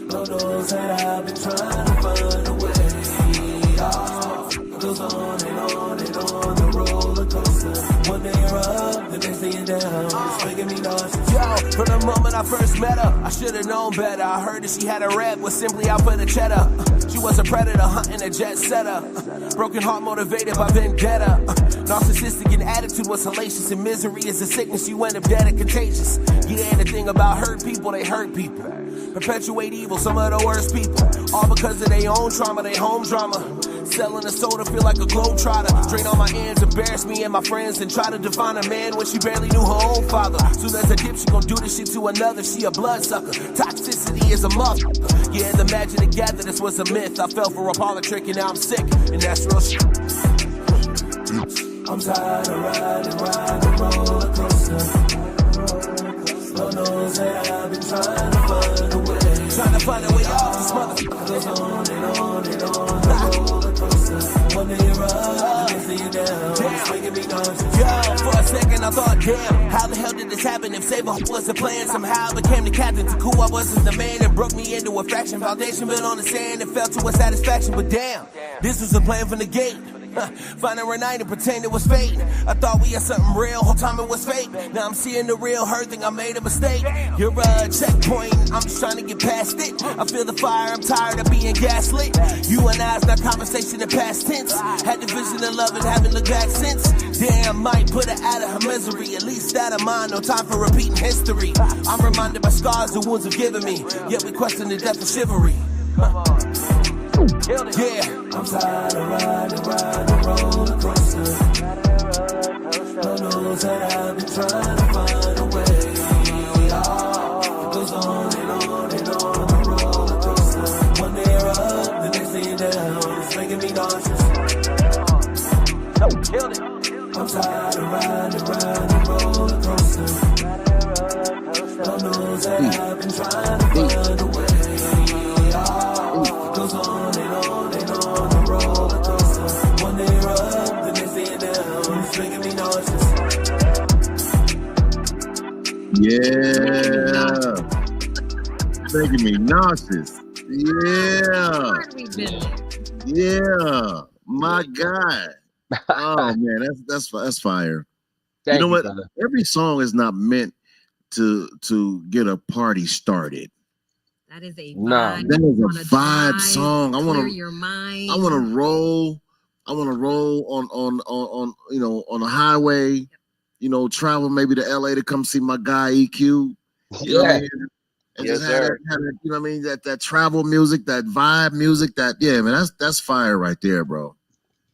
Lord knows that I've been trying to find a way off. It goes on and on and on the roller coaster. One day you're up, the next day you're down. It's making me nauseous. Yo, from the the moment I first met her, I should've known better. I heard that she had a rep, was simply out for the cheddar. She was a predator, hunting a jet setter. Broken heart motivated by vendetta. Narcissistic in attitude was hellacious, and misery is a sickness, you end up dead and contagious. Yeah, the thing about hurt people, they hurt people. Perpetuate evil, some of the worst people. All because of their own trauma, their home drama. Selling a soda, feel like a globetrotter. Drain all my ends, embarrass me and my friends, and try to define a man when she barely knew her own father. Soon as a dip, she gon' do this shit to another. She a bloodsucker. Toxicity is a muff. Yeah, the magic together, this was a myth. I fell for a parlor trick and now I'm sick, and that's real shit. I'm tired of riding roller coaster. Lord knows that I've been trying to find a way. Trying to find a way off this motherfucker. Goes on and on and on the roller coaster. One day you're up, next day you're down. It's making me nauseous. Yo, for a second I thought, damn, how the hell did this happen? If Save was the plan, somehow I became the captain. To who I was as the man and broke me into a fraction. Foundation built on the sand and fell to a satisfaction. But damn, this was the plan from the gate. Find her a night and pretend it was fate. I thought we had something real, whole time it was fake. Now I'm seeing the real her, think I made a mistake. You're a checkpoint, I'm just trying to get past it. I feel the fire, I'm tired of being gaslit. You and I's not conversation in past tense. Had the vision of love and haven't looked back since. Damn, might put her out of her misery. At least out of mind, no time for repeating history. I'm reminded by scars the wounds have given me. Yet we question the depth of chivalry. Yeah, I'm tired of riding roller coaster. Lord knows that I've been trying to find a way. It goes on and on and on the roller coaster. One day you're up, the next day you're down. It's making me nauseous. I'm tired of riding roller coaster. Lord knows that I've been trying to find a way. It goes on. Yeah, making me nauseous. Yeah, my God. Oh man, that's fire. You know what? Brother. Every song is not meant to get a party started. That is a No. vibe. That is You a wanna vibe drive, song. I clear want to your mind. I want to roll. I want to roll on you know, on the highway. You know, travel maybe to LA to come see my guy EQ. You know what I Yeah. mean? And Yes, just have sir. that, you know what I mean? That travel music, that vibe music, yeah, man, that's fire right there, bro.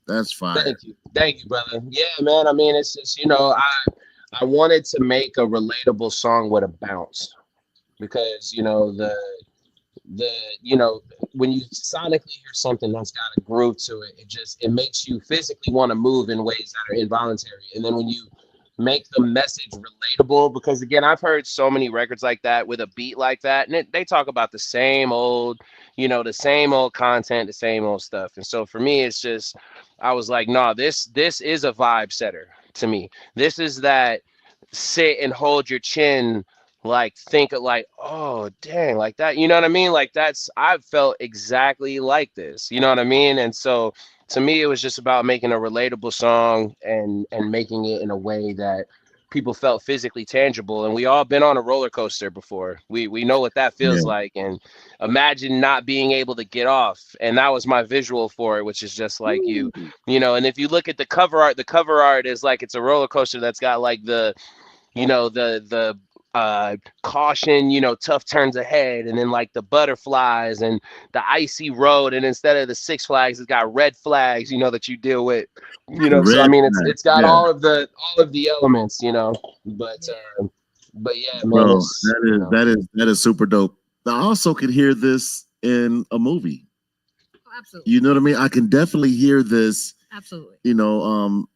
That's fire. Thank you, brother. Yeah, man. I mean, it's just, you know, I wanted to make a relatable song with a bounce, because you know the you know, when you sonically hear something that's got a groove to it, it makes you physically want to move in ways that are involuntary. And then when you make the message relatable, because again, I've heard so many records like that with a beat like that, and they talk about the same old, you know, the same old content, the same old stuff. And so for me, it's just, I was like, no, this is a vibe setter to me. This is that sit and hold your chin, like think of like, oh dang, like that, you know what I mean? Like I've felt exactly like this, you know what I mean? And so to me, it was just about making a relatable song and making it in a way that people felt physically tangible. And we all been on a roller coaster before. We know what that feels Yeah. like. And imagine not being able to get off. And that was my visual for it, which is just like you know. And if you look at the cover art is like, it's a roller coaster that's got like the, you know, the caution, you know, tough turns ahead, and then like the butterflies and the icy road, and instead of the Six Flags, it's got red flags, you know, that you deal with, you know. So I Red mean, flag, it's got yeah. all of the elements, you know. But yeah, man, Bro, it's, you know. that is super dope. I also could hear this in a movie. Oh, absolutely. You know what I mean? I can definitely hear this, Absolutely. you know,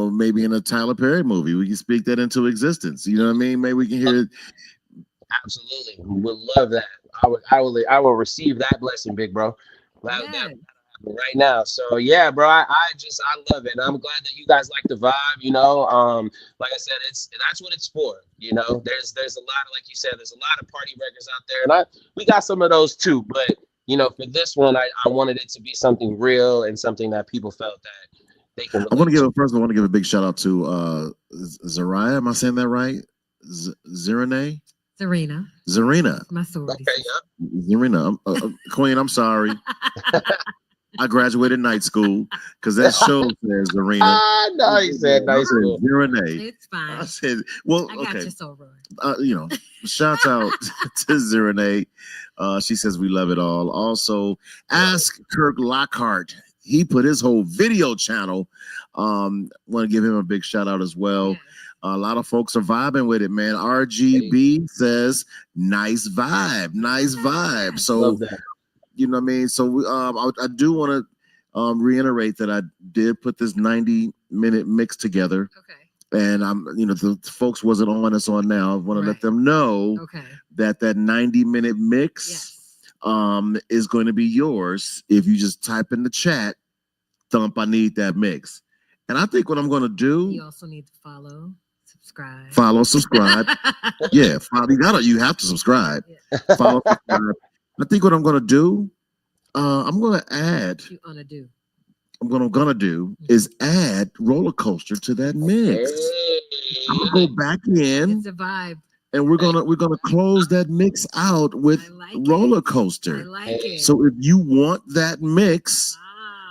maybe in a Tyler Perry movie. We can speak that into existence. You know what I mean? Maybe we can hear it. Absolutely, would love that. I will receive that blessing, big bro. That Yeah. happen right now. So yeah, bro, I love it. And I'm glad that you guys like the vibe, you know. Like I said, that's what it's for, you know. There's a lot of, like you said, there's a lot of party records out there, and we got some of those too, but you know, for this one, I wanted it to be something real and something that people felt that they can relate I want to to. give a big shout out to Zariah. Am I saying that right? Zirane? Zarina. My sorority. Okay, sister. Zarina. Queen, I'm sorry. I graduated night school because that show says Zarina. no, he said I nice said school. Zarina. It's fine. I said, well, I got okay. your soror. Shouts out to Zarina. She says we love it all. Also, ask Kirk Lockhart. He put his whole video channel. Want to give him a big shout out as well. Yes. A lot of folks are vibing with it, man. RGB says nice vibe, nice vibe. Yes. So Love that. you know what I mean. So we, I do want to reiterate that I did put this 90-minute mix together, Okay. and the folks wasn't on us on now. I want to let Right. them know Okay. that 90-minute mix Yes. is going to be yours if you just type in the chat, "Thump, I need that mix." And I think what I'm going to do, You also need to follow, subscribe. subscribe. Yeah, follow. You have to subscribe. Yeah. Follow, subscribe. I think what I'm going to do, I'm going to add. You wanna do. I'm gonna do is add roller coaster to that mix. I'm gonna go back in, It's a vibe. and we're gonna close that mix out with I like roller it. I coaster. like it. So if you want that mix,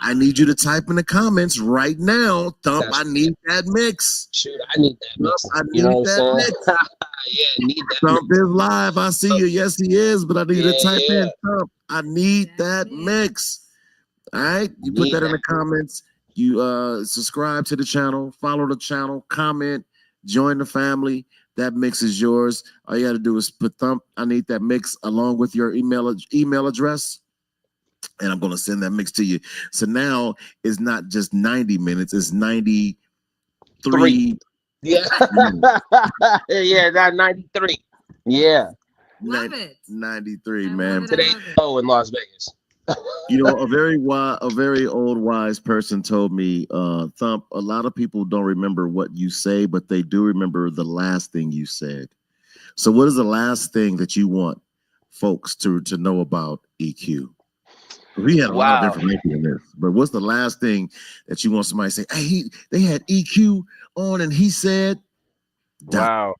I need you to type in the comments right now. Thump, I need that mix. Shoot, I need that mix. I You know need what that I'm mix. saying? Yeah, need that Thump is live. I see you. Yes, he is. But I need you to type Yeah. in Thump. I need that mix. All right, you put Need that in the that. comments. You subscribe to the channel, follow the channel, comment, join the family. That mix is yours. All you got to do is put Thump, I need that mix, along with your email address, and I'm going to send that mix to you. So now it's not just 90 minutes; it's 93. Yeah. Yeah, that 93. Yeah. Love it. 93, I love man. it. Today's low in Las Vegas. A very old wise person told me, Thump, a lot of people don't remember what you say, but they do remember the last thing you said. So what is the last thing that you want folks to know about EQ? We had a lot of Wow. information in this, but what's the last thing that you want somebody to say? Hey, they had EQ on and he said, Wow.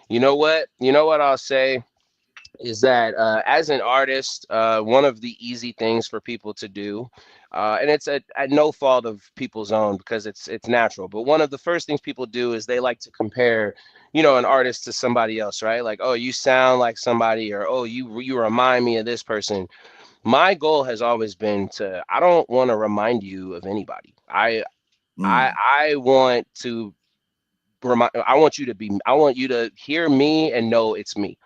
You know what I'll say is that as an artist, one of the easy things for people to do, and it's at no fault of people's own because it's natural, but one of the first things people do is they like to compare, an artist to somebody else, right? Like, oh, you sound like somebody, or oh, you remind me of this person. My goal has always been I don't want to remind you of anybody. I want to I want you to hear me and know it's me.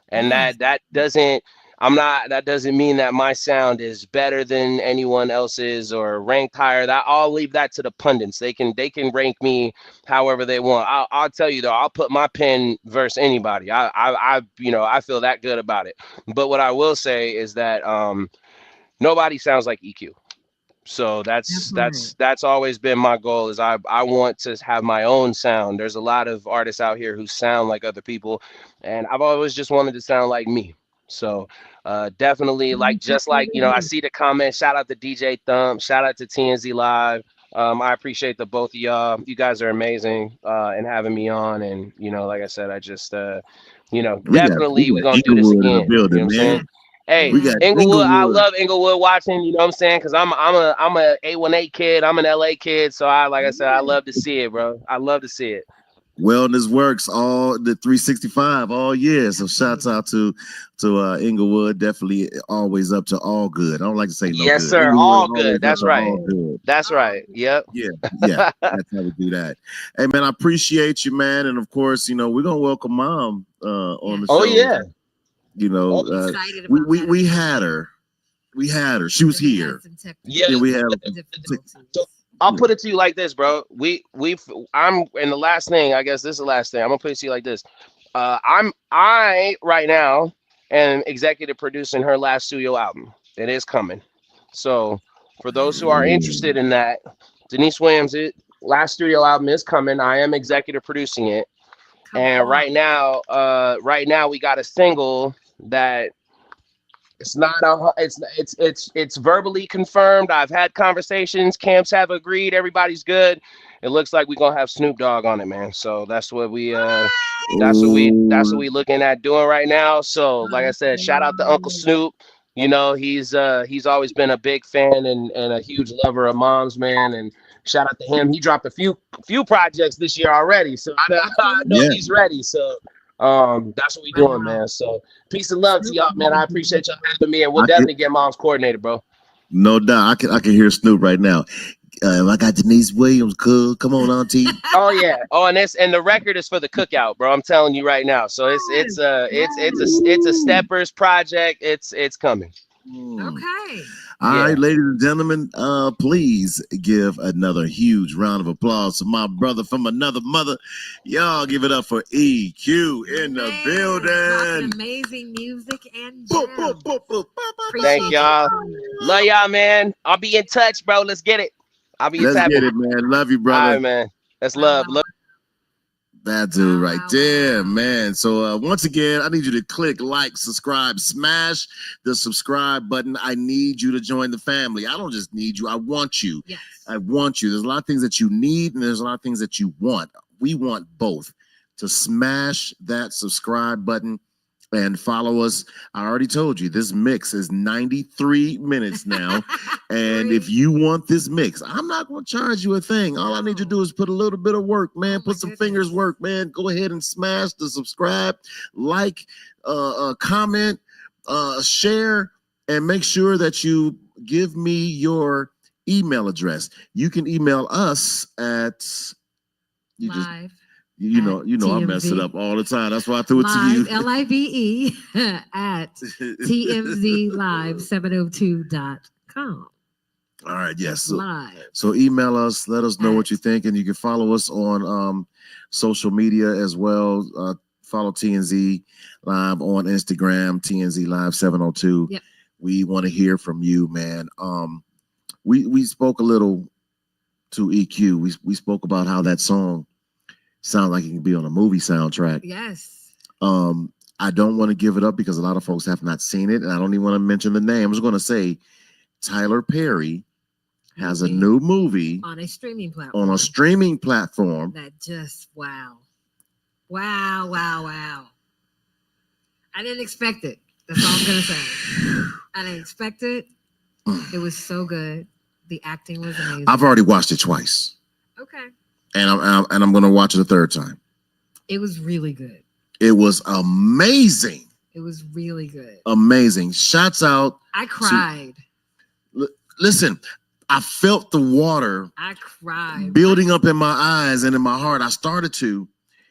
And Yes. that doesn't mean that my sound is better than anyone else's or ranked higher. That I'll leave that to the pundits. They can rank me however they want. I'll tell you though, I'll put my pen versus anybody. I feel that good about it. But what I will say is that nobody sounds like EQ. So that's always been my goal, is I want to have my own sound. There's a lot of artists out here who sound like other people, and I've always just wanted to sound like me. So definitely, just like I see the comments. Shout out to DJ Thump. Shout out to TNZ Live. I appreciate the both of y'all. You guys are amazing and having me on. And like I said, I just definitely we're gonna do this Inglewood in the again. building, You know what I'm man. saying? Hey, We got Inglewood, I Inglewood. love Inglewood watching, you know what I'm saying? Because I'm a 818 kid, I'm an LA kid. So like I said, I love to see it, bro. I love to see it. Wellness works all the 365 all year. So shouts out to Inglewood. Definitely always up to all good. I don't like to say no Yes, good. sir. Inglewood All always good. up That's to right. all good. That's right. Yep. Yeah. That's how we do that. Hey man, I appreciate you, man. And of course, we're gonna welcome Mom on the show. Oh yeah. Excited about that. We had her. We had her. She was here. Yeah. We had So I'll put it to you like this, bro. I'm and the last thing, I guess this is the last thing. I'm gonna put it to you like this. I right now am executive producing her last studio album. It is coming. So for those who are interested in that, Denise Williams' last studio album is coming. I am executive producing it. And right now we got a single that it's verbally confirmed. I've had conversations. Camps have agreed. Everybody's good. it looks like we're gonna have Snoop Dogg on it, man. So that's what we that's what Ooh, we looking at doing right now. So like I said, shout out to Uncle Snoop. You know, he's always been a big fan and a huge lover of moms, man. And shout out to him. He dropped a few projects this year already. So I know yeah. he's ready. So that's what we doing, Wow. man. So peace and love to y'all, man. I appreciate y'all having me, and we'll I can, definitely get moms coordinated, bro. no doubt. I can hear Snoop right now. I got Denise Williams. Cool. Come on, Auntie. Oh yeah. Oh, and the record is for the cookout, bro. I'm telling you right now. So it's a steppers project. It's coming. Okay. All Yeah. right, ladies and gentlemen, please give another huge round of applause to my brother from another mother. Y'all give it up for EQ in the Man, dropping building. amazing music and Boop, gems. boop, boop, boop, boop, boop, Appreciate Thank you. y'all. Love y'all, man. I'll be in touch, bro. Let's get it. I'll be Let's tapping. get it, man. Love you, All brother. right, man. That's Wow, love. wow, Love. That dude Wow, right wow, there, wow. man. So once again, I need you to click like, subscribe, smash the subscribe button. I need you to join the family. I don't just need you. I want you. Yes. I want you. There's a lot of things that you need, and there's a lot of things that you want. We want both. To smash that subscribe button and follow us. I already told you this mix is 93 minutes now. And if you want this mix, I'm not going to charge you a thing. All I need you to do is put a little bit of work, man. Oh, my Put some goodness. fingers work, man. Go ahead and smash the subscribe, like, comment, share, and make sure that you give me your email address. You can email us at Live. you know I mess it TMZ. up all the time. That's why I threw it to you. Live, LIVE at TMZlive702.com. All right, yes. Live. So email us, let us know what you think, and you can follow us on social media as well. Follow TNZ Live on Instagram, TNZ Live 702. Yep. We want to hear from you, man. We spoke a little to EQ. We spoke about how that song sounds like it can be on a movie soundtrack. Yes. I don't want to give it up because a lot of folks have not seen it, and I don't even want to mention the name. I'm just going to say Tyler Perry has a new movie on a streaming platform. That just wow. I didn't expect it. That's all I'm gonna say. I didn't expect it. It was so good. The acting was amazing. I've already watched it twice. Okay. And I'm going to watch it a third time. It was really good. It was amazing. It was really good. Amazing. Shouts out. I cried. Listen, I felt the water. I cried. Building up in my eyes and in my heart. I started to.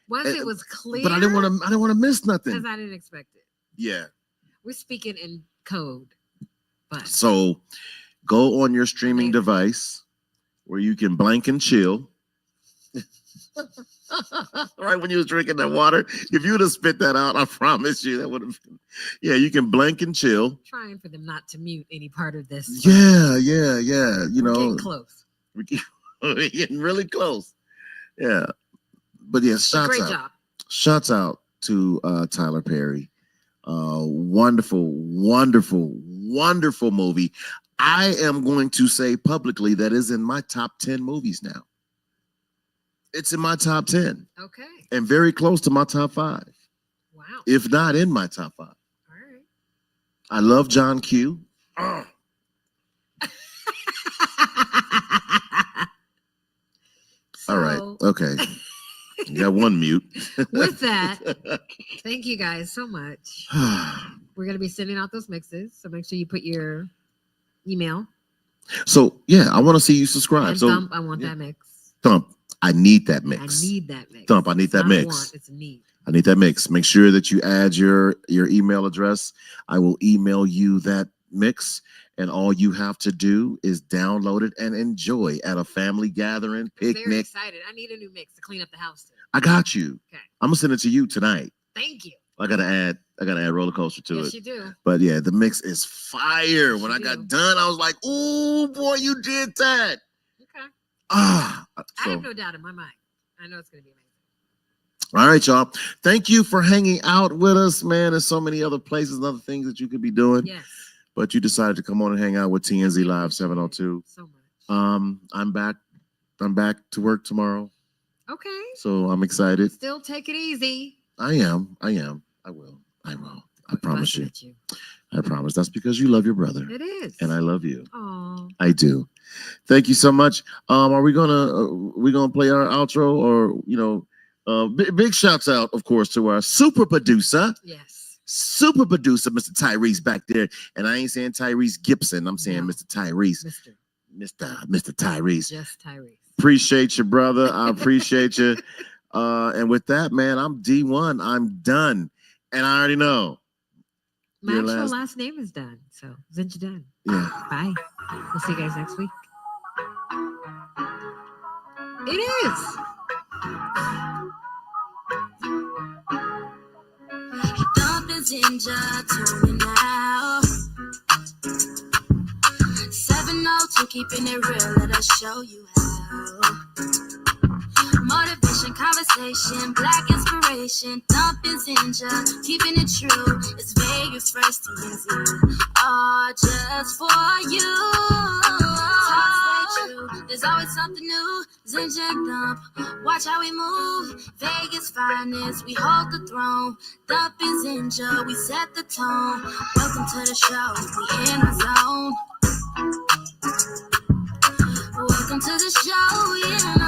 Once it was clear. But I didn't want to miss nothing. Because I didn't expect it. Yeah. We're speaking in code. But so go on your streaming device where you can blank and chill. Right when you was drinking that water, if you would have spit that out, I promise you that would have been. Yeah, you can blank and chill. Trying for them not to mute any part of this. Yeah. You know, getting close. We're getting really close. Yeah, but yeah, Great job. Shouts out to Tyler Perry. Wonderful movie. I am going to say publicly that is in my top 10 movies now. It's in my top 10. Okay. And very close to my top 5. Wow. If not in my top 5. All right. I love John Q. Oh. All right. Okay. You got one mute. With that, thank you guys so much. We're going to be sending out those mixes. So make sure you put your email. So, yeah, I want to see you subscribe. And so, Thump, I want that mix. Thump, I need that mix. Thump, I need that mix. It's a need. I need that mix. Make sure that you add your email address. I will email you that mix. And all you have to do is download it and enjoy at a family gathering, picnic. Very excited. I need a new mix to clean up the house too. I got you. Okay. I'm gonna send it to you tonight. Thank you. I gotta add roller coaster to it. Yes, you do. But yeah, the mix is fire. Yes, when you I got do. done, I was like, "Oh boy, you did that!" Okay. I have no doubt in my mind. I know it's gonna be amazing. All right, y'all. Thank you for hanging out with us, man. There's so many other places and other things that you could be doing. Yes. But you decided to come on and hang out with TNZ Live 702. So much. I'm back I'm back to work tomorrow, Okay. so I'm excited. Still take it easy. I am. I will. I promise you. Blessed with I promise. That's because you love your brother, It is. and I love you. Oh. I do. Thank you so much. Are we gonna play our outro, or big shouts out, of course, to our super producer. Yes. Super producer, Mr. Tyrese back there, and I ain't saying Tyrese Gibson. I'm saying No. Mr. Tyrese, Mr. Tyrese. Just Tyrese. Appreciate you, brother. I appreciate you. And with that, man, I'm D1. I'm done, and I already know. My Your actual last name is done, so Zinja done. Yeah. Bye. We'll see you guys next week. It is. Dump is Ginger, tune now. 702, keeping it real, let us show you how. Motivation, conversation, black inspiration, Dump is Ginger, keeping it true. It's Vegas first TNZ, all just for you. Talk stay true, there's always something new. Ginger and Dump, watch how we move. Vegas finest, we hold the throne. Dump is Ginger, we set the tone. Welcome to the show, we in our zone. Welcome to the show, we in